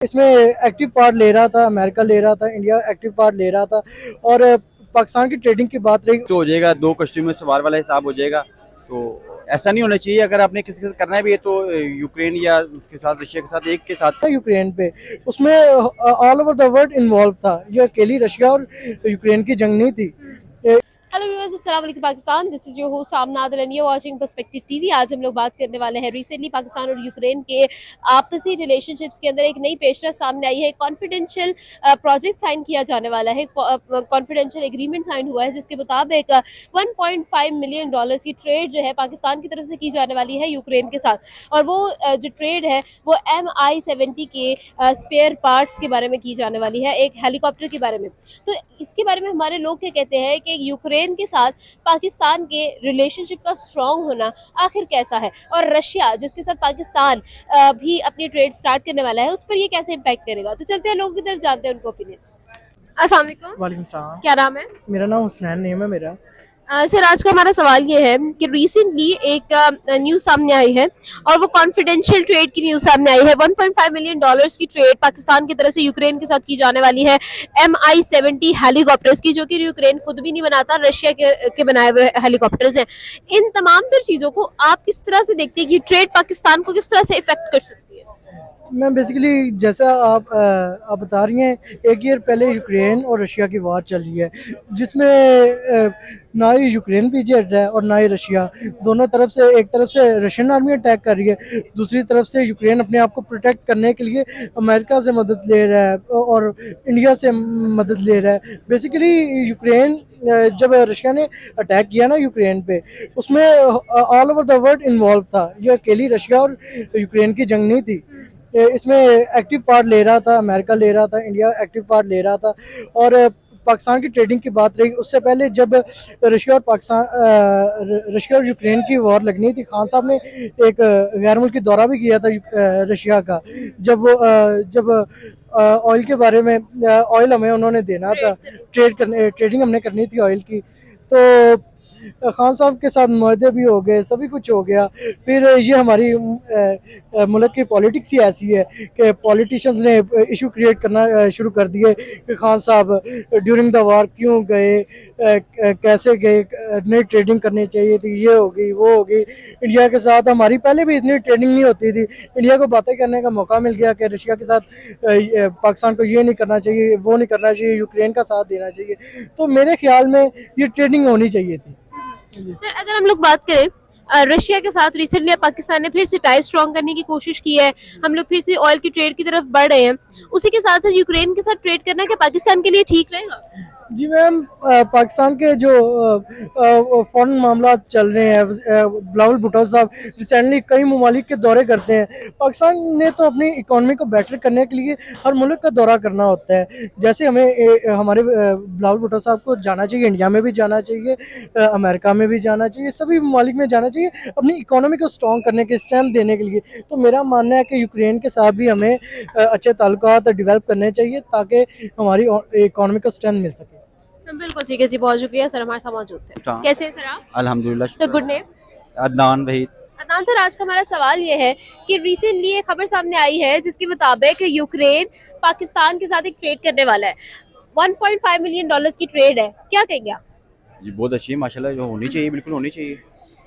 इसमें active part ले रहा था, अमेरिका ले रहा था, इंडिया एक्टिव पार्ट ले रहा था। और पाकिस्तान की ट्रेडिंग की बात रही तो हो जाएगा, दो कश्ती में सवार वाला हिसाब हो जाएगा। तो ऐसा नहीं होना चाहिए। अगर आपने किसी के साथ करना भी है तो यूक्रेन या उसके साथ, रशिया के साथ, एक के साथ। यूक्रेन पे, उसमें all over the world involve था। ये अकेली रशिया और यूक्रेन की जंग नहीं थी। हेलो व्यूअर्स, अस्सलाम वालेकुम Pakistan. This is your host Amna Adil and you watching Perspective TV. आज हम लोग बात करने वाले हैं रिसेंटली पाकिस्तान और यूक्रेन के आपसी रिलेशनशिप्स के अंदर एक नई पेशरफ सामने आई है। कॉन्फिडेंशियल प्रोजेक्ट साइन किया जाने वाला है, कॉन्फिडेंशियल एग्रीमेंट साइन हुआ है जिसके मुताबिक 1.5 मिलियन डॉलर्स की ट्रेड जो है पाकिस्तान की तरफ से की जाने वाली है यूक्रेन के साथ। और वो जो ट्रेड है वो MI-70 के स्पेयर पार्ट्स के बारे में की जाने वाली है, एक हेलीकॉप्टर के बारे में। तो इसके बारे में हमारे लोग क्या कहते हैं कि यूक्रेन के साथ पाकिस्तान के रिलेशनशिप का स्ट्रॉन्ग होना आखिर कैसा है, और रशिया जिसके साथ पाकिस्तान भी अपनी ट्रेड स्टार्ट करने वाला है उस पर ये कैसे इम्पैक्ट करेगा। तो चलते हैं लोगों की तरफ, जानते हैं उनको ओपिनियन। अस्सलाम वालेकुम। वालेकुम सलाम। क्या नाम है? मेरा नाम हुसनैन नेम है मेरा। सर, आज का हमारा सवाल ये है कि रिसेंटली एक न्यूज़ सामने आई है और वो कॉन्फिडेंशियल ट्रेड की न्यूज़ सामने आई है। 1.5 मिलियन डॉलर्स की ट्रेड पाकिस्तान की तरफ से यूक्रेन के साथ की जाने वाली है MI-70 हेलीकॉप्टर्स की, जो कि यूक्रेन खुद भी नहीं बनाता, रशिया के बनाए हुए हेलीकॉप्टर्स हैं। इन तमाम तर चीज़ों को आप किस तरह से देखते हैं कि ट्रेड पाकिस्तान को किस तरह से इफेक्ट कर सकती है? मैं बेसिकली, जैसा आप बता रही हैं, एक ईयर पहले यूक्रेन और रशिया की वार चल रही है, जिसमें ना ही यूक्रेन पीछे हट रहा है और ना ही रशिया। दोनों तरफ से, एक तरफ से रशियन आर्मी अटैक कर रही है, दूसरी तरफ से यूक्रेन अपने आप को प्रोटेक्ट करने के लिए अमेरिका से मदद ले रहा है और इंडिया से मदद ले रहा है। बेसिकली यूक्रेन, जब रशिया ने अटैक किया ना यूक्रेन पे, उसमें all over the world involve था। ये अकेली रशिया और यूक्रेन की जंग नहीं थी। इसमें एक्टिव पार्ट ले रहा था, अमेरिका ले रहा था, इंडिया एक्टिव पार्ट ले रहा था। और पाकिस्तान की ट्रेडिंग की बात रही, उससे पहले जब रशिया और यूक्रेन की वॉर लगनी थी, खान साहब ने एक गैर मुल्की दौरा भी किया था रशिया का। जब ऑयल के बारे में, ऑयल हमें उन्होंने देना था, ट्रेडिंग हमने करनी थी ऑयल की। तो खान साहब के साथ मुआहदे भी हो गए, सभी कुछ हो गया। फिर ये हमारी मुल्क की पॉलिटिक्स ही ऐसी है कि पॉलिटिशियंस ने इशू क्रिएट करना शुरू कर दिए कि खान साहब ड्यूरिंग द वार क्यों गए, कैसे गए, नई ट्रेडिंग करनी चाहिए थी, ये हो गई, वो हो गई। इंडिया के साथ हमारी पहले भी इतनी ट्रेडिंग नहीं होती थी। इंडिया को बातें करने का मौका मिल गया कि रशिया के साथ पाकिस्तान को ये नहीं करना चाहिए, वो नहीं करना चाहिए, यूक्रेन का साथ देना चाहिए। तो मेरे ख्याल में ये ट्रेडिंग होनी चाहिए थी। सर, अगर हम लोग बात करें रशिया के साथ, रिसेंटली पाकिस्तान ने फिर से टाई स्ट्रॉन्ग करने की कोशिश की है, हम लोग फिर से ऑयल की ट्रेड की तरफ बढ़ रहे हैं। उसी के साथ साथ यूक्रेन के साथ ट्रेड करना क्या पाकिस्तान के लिए ठीक रहेगा? जी मैम, पाकिस्तान के जो फॉरेन मामला चल रहे हैं, बिलावल भुट्टो साहब रिसेंटली कई ममालिक के दौरे करते हैं। पाकिस्तान ने तो अपनी इकॉनमी को बेटर करने के लिए हर मुल्क का दौरा करना होता है। जैसे हमें हमारे बिलावल भुट्टो साहब को जाना चाहिए, इंडिया में भी जाना चाहिए, अमेरिका में भी जाना चाहिए, सभी ममालिक में जाना चाहिए अपनी इकॉनमी को स्ट्रॉन्ग करने के, स्ट्रेंथ देने के लिए। तो मेरा मानना है कि यूक्रेन के साथ भी हमें अच्छे ताल्लुकात डेवलप करने चाहिए ताकि हमारी इकॉनमी को स्ट्रेंथ मिल सके। बिल्कुल ठीक है जी, बहुत शुक्रिया सर, हमारे साथ मौजूद थे। कैसे हैं सर आप? अल्हम्दुलिल्लाह। Sir, good name? अदनान भाई। अदनान सर, आज का हमारा सवाल ये है कि रिसेंटली एक खबर सामने आई है जिसके मुताबिक यूक्रेन पाकिस्तान के साथ एक ट्रेड करने वाला है। 1.5 मिलियन डॉलर्स की ट्रेड है, क्या कहेंगे आप? जी बहुत अच्छी है माशाल्लाह, जो होनी चाहिए बिल्कुल होनी चाहिए।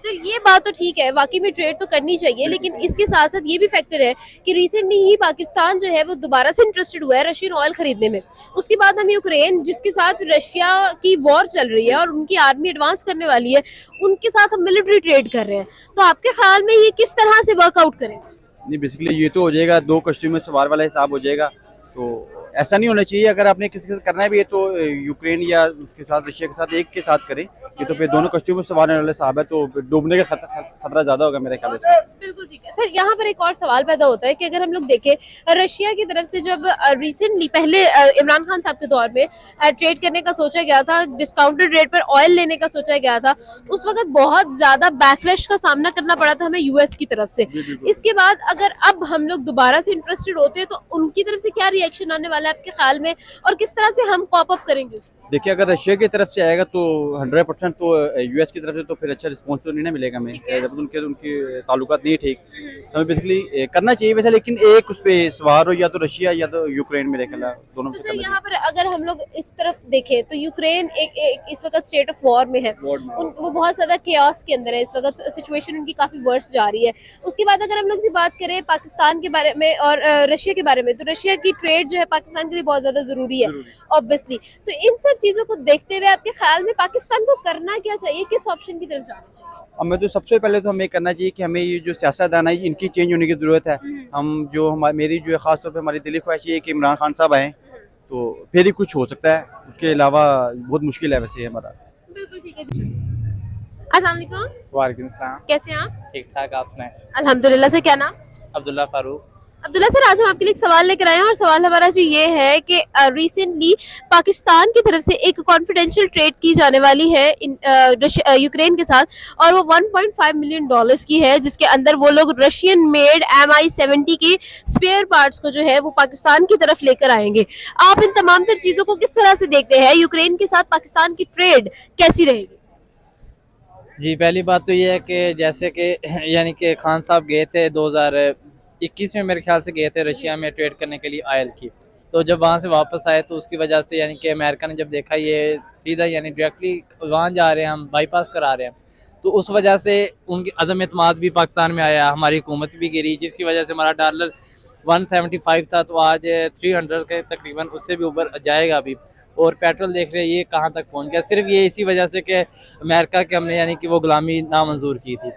सर, ये बात तो ठीक है, वाकई में ट्रेड तो करनी चाहिए, लेकिन इसके साथ साथ ये भी फैक्टर है कि रिसेंटली ही पाकिस्तान जो है वो दोबारा से इंटरेस्टेड हुआ है रशियन ऑयल खरीदने में। उसके बाद हम यूक्रेन, जिसके साथ रशिया की वॉर चल रही है और उनकी आर्मी एडवांस करने वाली है, उनके साथ हम मिलिट्री ट्रेड कर रहे हैं। तो आपके ख्याल में ये किस तरह से वर्कआउट करेगा? नहीं, बेसिकली ये तो हो जाएगा, दो कश्तियों में सवार वाला हिसाब हो जाएगा। तो ऐसा नहीं होना चाहिए। अगर आपने किसी के साथ करना भी है तो यूक्रेन या उसके साथ, रशिया के साथ, एक के साथ करें। ये तो फिर दोनों कश्तियों में सवार वाले हिसाब है, तो डूबने का खतरा ज्यादा होगा मेरे ख्याल से। बिल्कुल ठीक है सर। यहाँ पर एक और सवाल पैदा होता है कि अगर हम लोग देखें रशिया की तरफ से जब रिसेंटली पहले इमरान खान साहब के दौर में ट्रेड करने का सोचा गया था, डिस्काउंटेड रेट पर ऑयल लेने का सोचा गया था, उस वक्त बहुत ज्यादा बैकलैश का सामना करना पड़ा था हमें यूएस की तरफ से। इसके बाद अगर अब हम लोग दोबारा से इंटरेस्टेड होते हैं तो उनकी तरफ से क्या रिएक्शन आने वाला है आपके ख्याल में, और किस तरह से हम कॉप अप करेंगे? देखिए अगर रशिया की तरफ से आएगा तो 100% तो यूएस की तरफ से तो फिर अच्छा रिस्पॉन्स तो नहीं ना मिलेगा हमें, जब तक उनके उनकी ताल्लुकात नहीं ठीक, तो हमें बेसिकली करना चाहिए वैसे, लेकिन एक उस पर सवार हो या तो रशिया या तो यूक्रेन, मेरे ख्याल दोनों में से तो करना यहाँ पर अगर हम लोग इस तरफ देखें तो यूक्रेन एक इस वक्त स्टेट ऑफ वॉर में है, चाहिए। वो बहुत ज्यादा केओस के अंदर है इस वक्त, सिचुएशन उनकी काफी वर्स जा रही है। उसके बाद अगर हम लोग जी बात करें पाकिस्तान के बारे में और रशिया के बारे में, तो रशिया की ट्रेड जो है पाकिस्तान के लिए बहुत ज्यादा जरूरी है ऑब्वियसली। तो इन सब चीजों को देखते हुए आपके ख्याल में पाकिस्तान को करना क्या चाहिए, किस ऑप्शन की तरफ जाना चाहिए? हमें तो सबसे पहले तो हमें करना चाहिए कि हमें ये जो सियासतदान है इनकी चेंज होने की ज़रूरत है। हम जो मेरी जो है ख़ास तौर पे हमारी दिली ख्वाहिश ये है कि इमरान खान साहब आएँ तो फिर ही कुछ हो सकता है, उसके अलावा बहुत मुश्किल है वैसे हमारा। बिल्कुल ठीक है जी। अस्सलाम वालेकुम। वालेकुम सलाम। कैसे हैं आप? ठीक ठाक, आप सुनाएं? अल्हम्दुलिल्लाह। से क्या नाम? अब्दुल्ला फारूक। अब्दुल्ला सर, आज हम आपके लिए एक सवाल लेकर आए हैं और सवाल हमारा जो ये है कि रिसेंटली पाकिस्तान की तरफ से एक कॉन्फिडेंशियल ट्रेड की जाने वाली है यूक्रेन के साथ, और वो 1.5 मिलियन डॉलर्स की है, जिसके अंदर वो लोग रशियन मेड MI-70 की स्पेयर पार्ट्स को जो है वो पाकिस्तान की तरफ लेकर आएंगे। आप इन तमाम तर चीजों को किस तरह से देखते हैं? यूक्रेन के साथ पाकिस्तान की ट्रेड कैसी रहेगी? जी, पहली बात तो ये है कि जैसे कि यानी कि खान साहब गए थे 2021 में, मेरे ख्याल से गए थे रशिया में ट्रेड करने के लिए ऑयल की। तो जब वहाँ से वापस आए तो उसकी वजह से यानी कि अमेरिका ने जब देखा ये सीधा यानी डायरेक्टली वहाँ जा रहे हैं, हम बाईपास करा रहे हैं, तो उस वजह से उनकी अदम एतमाद भी पाकिस्तान में आया, हमारी हुकूमत भी गिरी, जिसकी वजह से हमारा डॉलर 175 था तो आज 300 के तकरीबन, उससे भी ऊपर जाएगा अभी। और पेट्रोल देख रहे हैं ये कहाँ तक पहुँच गया, सिर्फ ये इसी वजह से कि अमेरिका के हमने यानी कि वो गुलामी नामंजूर की थी।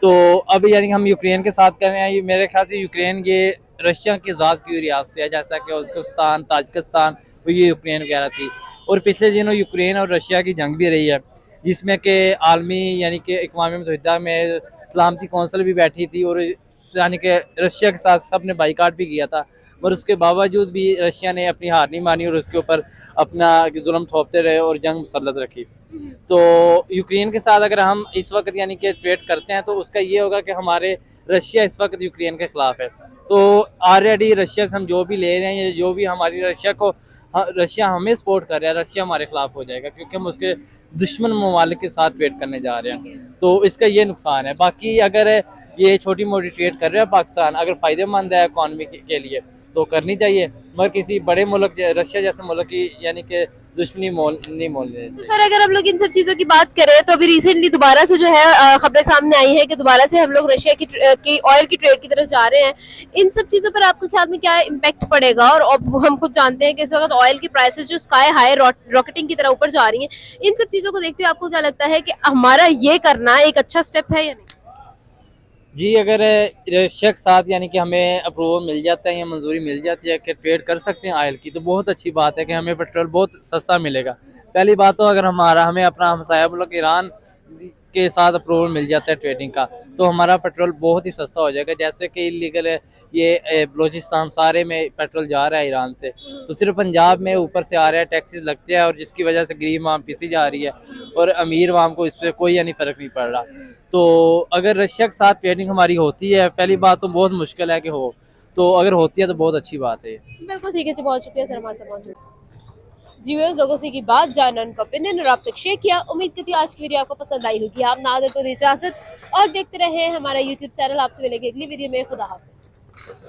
तो अब यानी कि हम यूक्रेन के साथ कर रहे हैं, मेरे ख्याल से यूक्रेन ये रशिया की ज़ात की रियासत है, जैसा कि उज़्बेकिस्तान, ताजिकिस्तान, वो ये यूक्रेन वगैरह थी। और पिछले दिनों यूक्रेन और रशिया की जंग भी रही है, जिसमें कि आलमी यानी कि अक़वाम मुत्तहिदा में सलामती कौंसिल भी बैठी थी और यानी कि रशिया के साथ सब ने बाइकाट भी किया था, पर उसके बावजूद भी रशिया ने अपनी हार नहीं मानी और उसके ऊपर अपना जुल्म थोपते रहे और जंग मुसल्लत रखी। तो यूक्रेन के साथ अगर हम इस वक्त यानी कि ट्रेड करते हैं तो उसका ये होगा कि हमारे रशिया इस वक्त यूक्रेन के ख़िलाफ़ है, तो ऑलरेडी रशिया से हम जो भी ले रहे हैं, जो भी हमारी रशिया हमें सपोर्ट कर रहा है, रशिया हमारे खिलाफ हो जाएगा, क्योंकि हम उसके दुश्मन ममालिक के साथ ट्रेड करने जा रहे हैं। तो इसका ये नुकसान है। बाकी अगर ये छोटी मोटी ट्रेड कर रहा है पाकिस्तान, अगर फ़ायदेमंद है इकॉनमी के लिए तो करनी चाहिए, मगर किसी बड़े मुल्क रशिया जैसे मुल्क की यानी कि दुश्मनी नहीं मोल रहे। तो सर अगर हम लोग इन सब चीजों की बात करें तो अभी रिसेंटली दोबारा से जो है खबरें सामने आई है कि दोबारा से हम लोग रशिया की ऑयल की ट्रेड की तरफ जा रहे हैं। इन सब चीजों पर आपके ख्याल में क्या इम्पैक्ट पड़ेगा? और अब हम खुद जानते हैं कि इस वक्त ऑयल की प्राइसेस जो स्काई हाई रॉकेटिंग की तरह ऊपर जा रही हैं। इन सब चीजों को देखते हुए आपको क्या लगता है कि हमारा ये करना एक अच्छा स्टेप है या नहीं? जी, अगर रशिया के साथ यानी कि हमें अप्रूवल मिल जाता है या मंजूरी मिल जाती है कि ट्रेड कर सकते हैं ऑयल की, तो बहुत अच्छी बात है कि हमें पेट्रोल बहुत सस्ता मिलेगा। पहली बात तो अगर हमें अपना हमसाया मुल्क ईरान के साथ अप्रूवल मिल जाता है ट्रेडिंग का, तो हमारा पेट्रोल बहुत ही सस्ता हो जाएगा। जैसे कि इलीगल ये बलूचिस्तान सारे में पेट्रोल जा रहा है ईरान से, तो सिर्फ पंजाब में ऊपर से आ रहा है, टैक्सेस लगते हैं, और जिसकी वजह से गरीब आवाम पिसी जा रही है और अमीर आवाम को इस पर कोई यानी फ़र्क नहीं पड़ रहा। तो अगर रशिया के साथ ट्रेडिंग हमारी होती है, पहली बात तो बहुत मुश्किल है कि हो, तो अगर होती है तो बहुत अच्छी बात है। बिल्कुल ठीक है जी, बहुत शुक्रिया सर हमारे साथ मौजूद। जी व्यूअर्स, लोगों से की बात जानना, उनका ओपिनियन और आप तक शेयर किया। उम्मीद करती हूँ आज की वीडियो आपको पसंद आई होगी। आप नाज़िर को दी इजाज़त और देखते रहे हमारा यूट्यूब चैनल। आपसे मिलेंगे अगली वीडियो में। खुदा हाफ़िज़।